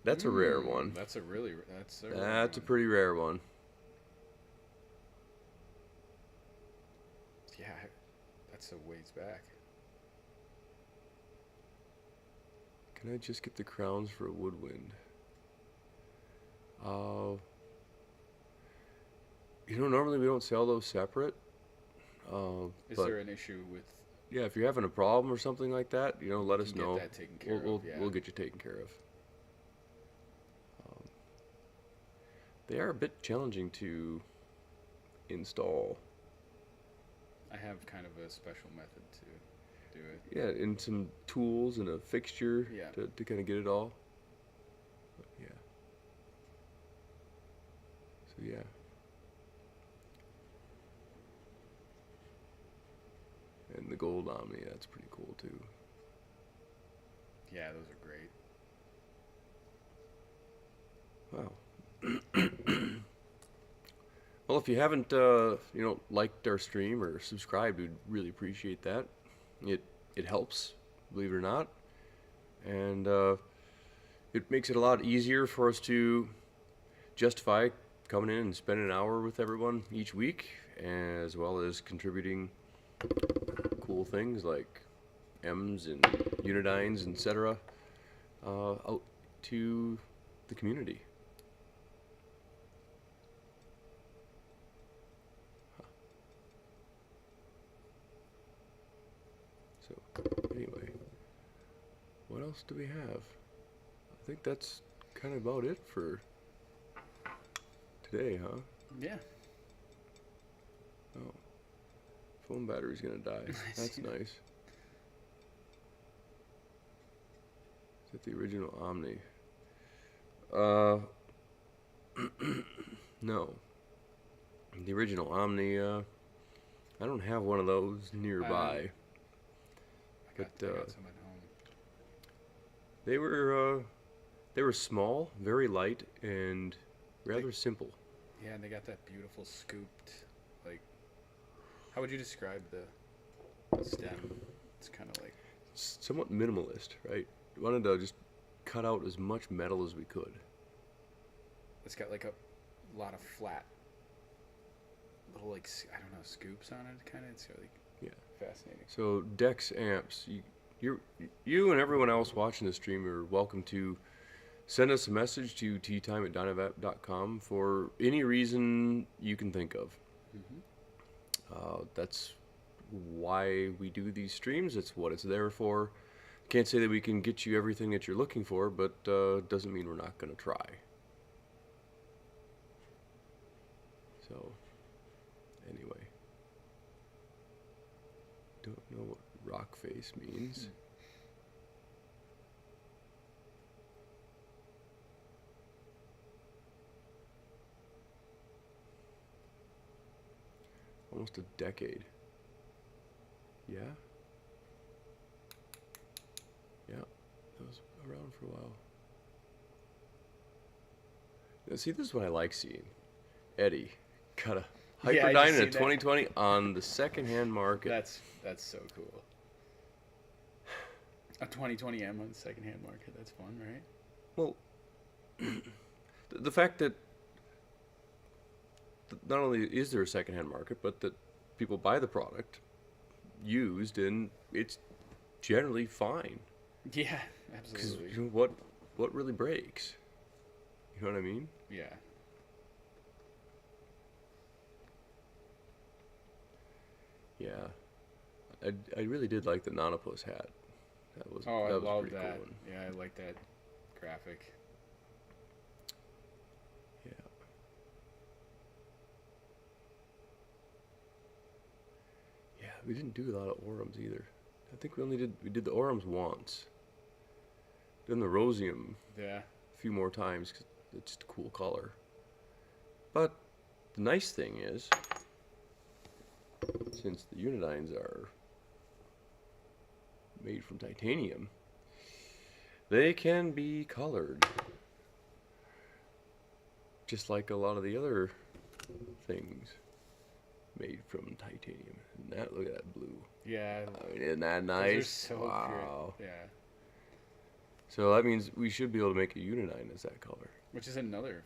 That's a rare one. That's a really that's a rare That's a one. pretty rare one. Yeah, that's a ways back. Can I just get the crowns for a woodwind? You know, normally we don't sell those separate. Is but there an issue with? yeah, if you're having a problem or something like that, you know, let us can know. Get that taken care We'll of. Yeah. we'll get you taken care of. They are a bit challenging to install. I have kind of a special method to do it. Yeah, and some tools and a fixture Yeah. to kind of get it all. But yeah. So yeah. And the gold Omni, that's pretty cool too. Yeah, those are great. Wow. Well, if you haven't, liked our stream or subscribed, we'd really appreciate that. It helps, believe it or not, and it makes it a lot easier for us to justify coming in and spending an hour with everyone each week, as well as contributing cool things like M's and Unidines, etc., out to the community. So, anyway, what else do we have? I think that's kind of about it for today, huh? Yeah. Oh, phone battery's gonna die. That's nice. Is that the original Omni? No. The original Omni, I don't have one of those nearby. I got some at home. They were small, very light, and rather simple. Yeah, and they got that beautiful scooped, like, how would you describe the stem? It's kind of like, Somewhat minimalist, right? We wanted to just cut out as much metal as we could. it's got like a lot of flat, little like, I don't know, scoops on it, kind of. It's really fascinating. So Dex amps, you and everyone else watching the stream are welcome to send us a message to teatime@dynavap.com for any reason you can think of. That's why we do these streams. It's what it's there for. Can't say that we can get you everything that you're looking for, but doesn't mean we're not going to try. So, anyway. Don't know what rock face means. Almost a decade. Yeah? around for a while. Now, see, this is what I like seeing. Eddie got a Yeah, I Hyperdine just in a seen that. 2020 on the secondhand market. That's so cool. A 2020 M on the secondhand market. That's fun, right? Well, the fact that not only is there a secondhand market, but that people buy the product used and it's generally fine. Yeah, 'Cause, absolutely. you know, what really breaks? You know what I mean? Yeah. Yeah. I really did like the Nonopus hat. That was Oh, I that was a love pretty that. cool one. Yeah, I like that graphic. Yeah. Yeah, we didn't do a lot of Orums either. I think we did the Orums once. Then the Rosium Yeah. a few more times because it's just a cool color. But the nice thing is, since the Unidines are made from titanium, they can be colored. Just like a lot of the other things made from titanium. And that, look at that blue. Yeah. I mean, isn't that Those are nice? so Wow. great. Yeah. So that means we should be able to make a Unidine as that color. Which is another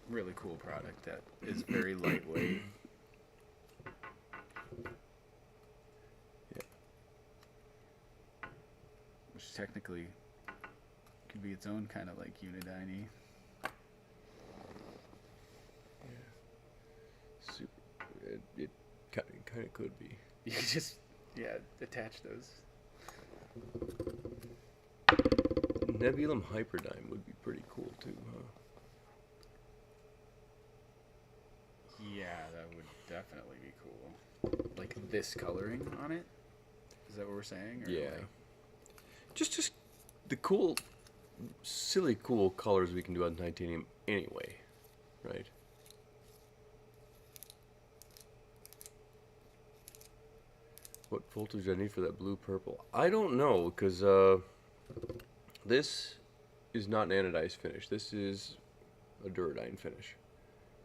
really cool product that is very lightweight. Yeah. Which technically could be its own kind of like Unidine. Super. It kind of could be. You could just, yeah, attach those. Nebulum Hyperdime would be pretty cool too, huh? Yeah, that would definitely be cool. Like this coloring on it? Is that what we're saying? Or Yeah. like- Just the cool, silly cool colors we can do on titanium anyway, right? What voltage do I need for that blue purple? I don't know, because this is not an anodized finish. This is a Duradine finish.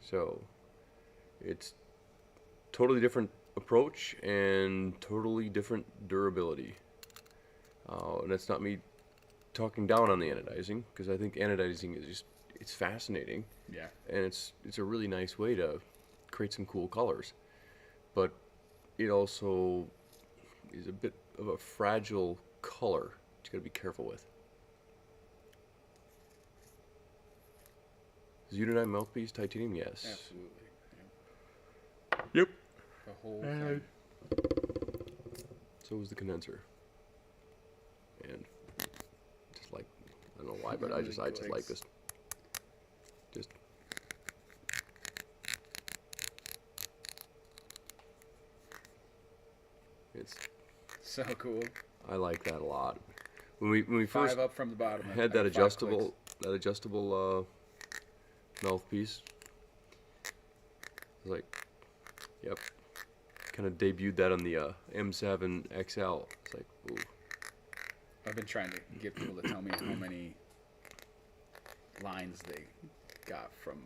So it's totally different approach and totally different durability. And that's not me talking down on the anodizing, because I think anodizing is just, it's fascinating. Yeah. And it's a really nice way to create some cool colors. But it also is a bit of a fragile color that you gotta be careful with. Is Unidine mouthpiece titanium? Yes. Absolutely. Yeah. Yep. The whole thing. So was the condenser. And just like, I don't know why, but I Really just like clicks. this. Just it's So cool. I like that a lot. When we first Five up from the bottom. had that adjustable mouthpiece, I was like, yep. Kind of debuted that on the M7 XL. It's like, ooh. I've been trying to get people to tell me how many lines they got from.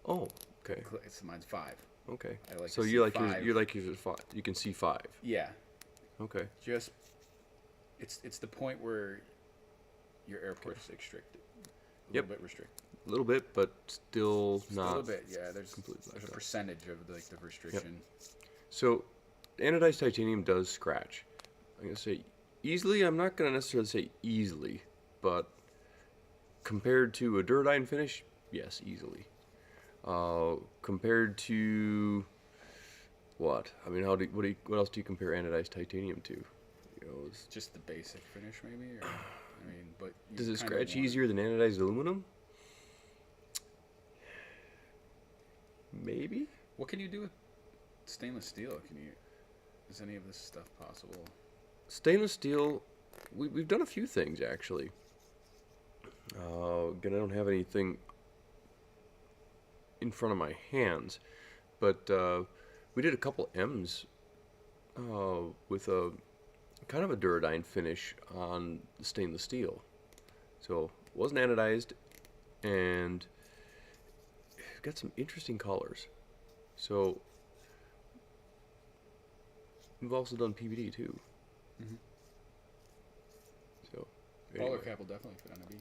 Oh, okay, Mine's 5. okay. I like So to you see like yours? 5. You like yours at 5? You can see 5. Yeah. Okay. Just it's the point where your air port's restricted. A Yep. little bit restricted. A little bit, but still Just not. a little bit, yeah. There's completely a like that. percentage of like the restriction. So, anodized titanium does scratch. I'm gonna say easily. I'm not gonna necessarily say easily, but compared to a Duradine finish, yes, easily. Compared to what? I mean, what else do you compare anodized titanium to? You know, Just the basic finish, maybe. Or, I mean, but you does it kinda scratch want- easier than anodized aluminum? Maybe. What can you do with stainless steel? Is any of this stuff possible? Stainless steel, we've done a few things actually. Again, I don't have anything in front of my hands, but we did a couple M's with a kind of a Duradine finish on stainless steel. So it wasn't anodized, and got some interesting colors. So we've also done PVD too. Mm-hmm. So Baller anyway. cap will definitely fit on a B.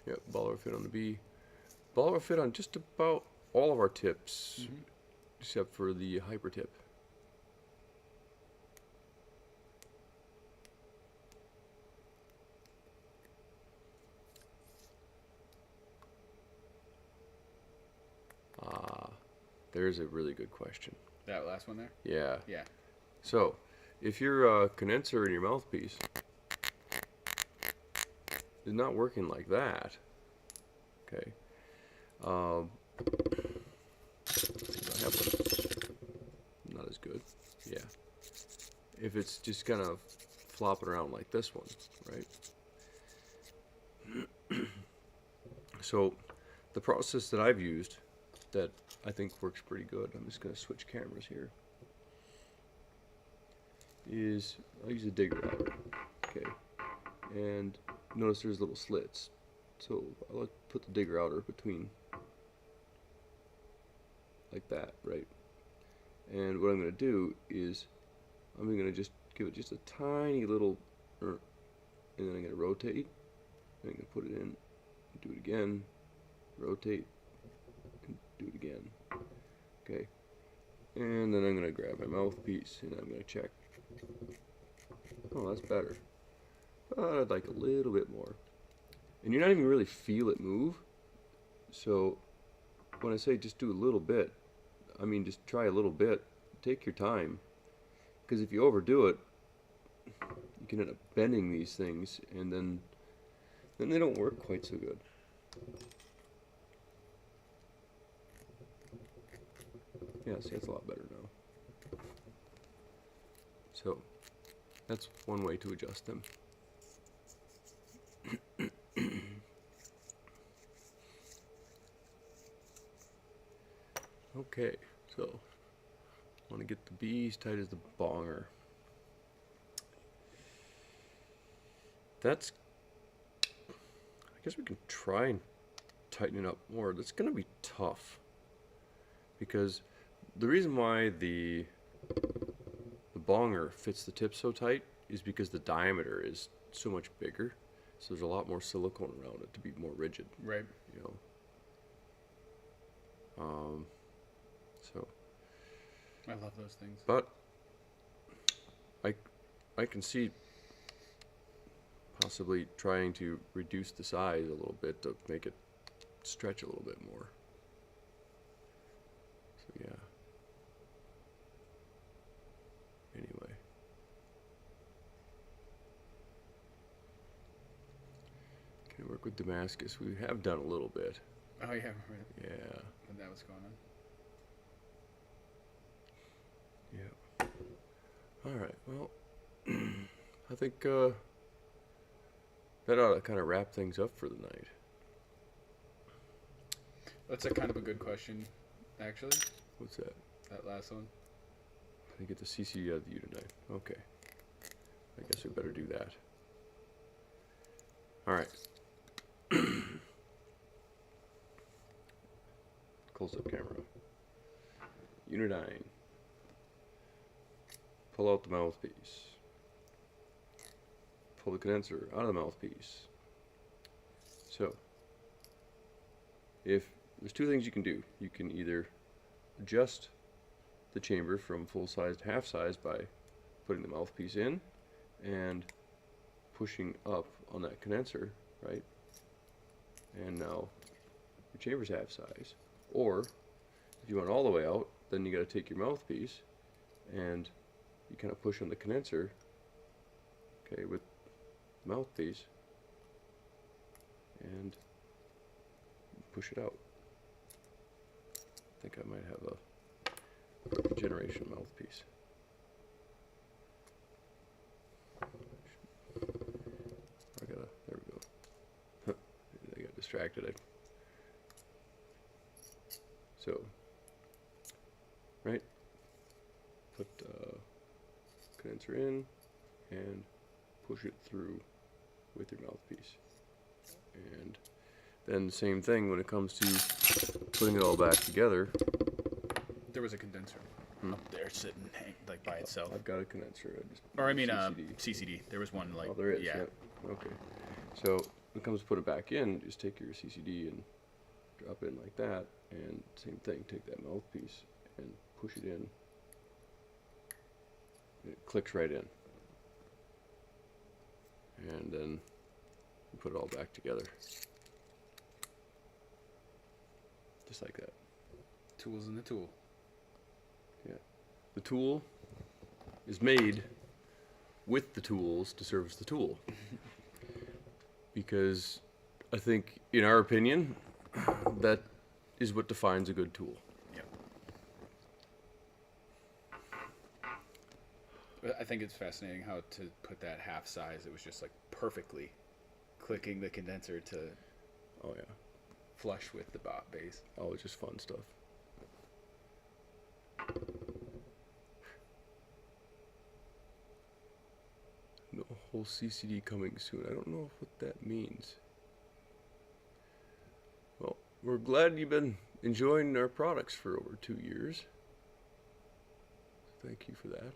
Yep, baller fit on the B. Baller fit on just about all of our tips, Mm-hmm. except for the hyper tip. Ah, there's a really good question. That last one there? Yeah. Yeah. So, if your condenser in your mouthpiece is not working like that, okay, I have one. Not as good. Yeah. If it's just kind of flopping around like this one, right? So, the process that I've used that I think works pretty good, I'm just going to switch cameras here, is I'll use a digger router, okay, and notice there's little slits, so I like to put the digger router between, like that, right, and what I'm going to do is I'm going to just give it just a tiny little, and then I'm going to rotate, and I'm going to put it in, do it again, rotate, and do it again, okay, and then I'm going to grab my mouthpiece, and I'm going to check. Oh, that's better. But I'd like a little bit more. And you're not even really feel it move. So when I say just do a little bit, I mean just try a little bit. Take your time. Because if you overdo it, you can end up bending these things, and then they don't work quite so good. Yeah, see, that's a lot better now. So that's one way to adjust them. Okay, so I want to get the B as tight as the bonger. That's, I guess we can try and tighten it up more. That's going to be tough, because the reason why the bonger fits the tip so tight is because the diameter is so much bigger, so there's a lot more silicone around it to be more rigid. Right. You know. So. I love those things. But I can see possibly trying to reduce the size a little bit to make it stretch a little bit more. So yeah. Anyway. Can I work with Damascus? We have done a little bit. Oh yeah, right. Yeah. When that was going on. Yeah. Alright, well, I think that ought to kind of wrap things up for the night. That's a kind of a good question, actually. What's that? That last one. I get the CC of the Unidine. Okay. I guess we better do that. Alright. Close-up camera. Unidine. Pull out the mouthpiece. Pull the condenser out of the mouthpiece. So, if there's two things you can do. You can either adjust the chamber from full size to half size by putting the mouthpiece in and pushing up on that condenser, right? And now your chamber's half size. Or if you want all the way out, then you got to take your mouthpiece and you kind of push on the condenser, okay, with the mouthpiece, and push it out. I think I might have a generation mouthpiece. There we go. I got distracted. So, right, put condenser in and push it through with your mouthpiece. And then the same thing when it comes to putting it all back together. There was a condenser up there sitting like by itself. I've got a condenser. Or I mean CCD. There was one like. Oh, there is. Yeah. Okay. So when it comes to put it back in, just take your CCD and drop it in like that, and same thing. Take that mouthpiece and push it in. It clicks right in, and then you put it all back together, just like that. Tools in the tool. Yeah, the tool is made with the tools to service the tool. Because I think, in our opinion, that is what defines a good tool. Yeah. I think it's fascinating how to put that half size, it was just like perfectly clicking the condenser to flush with the base. Oh, it's just fun stuff. No whole CCD coming soon. I don't know what that means. Well, we're glad you've been enjoying our products for over 2 years. Thank you for that.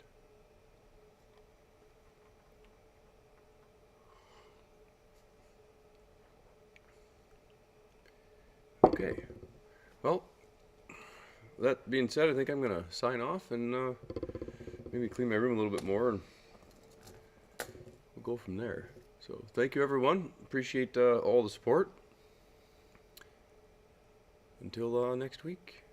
Okay. Well, that being said, I think I'm going to sign off and maybe clean my room a little bit more, and we'll go from there. So thank you, everyone. Appreciate all the support. Until next week.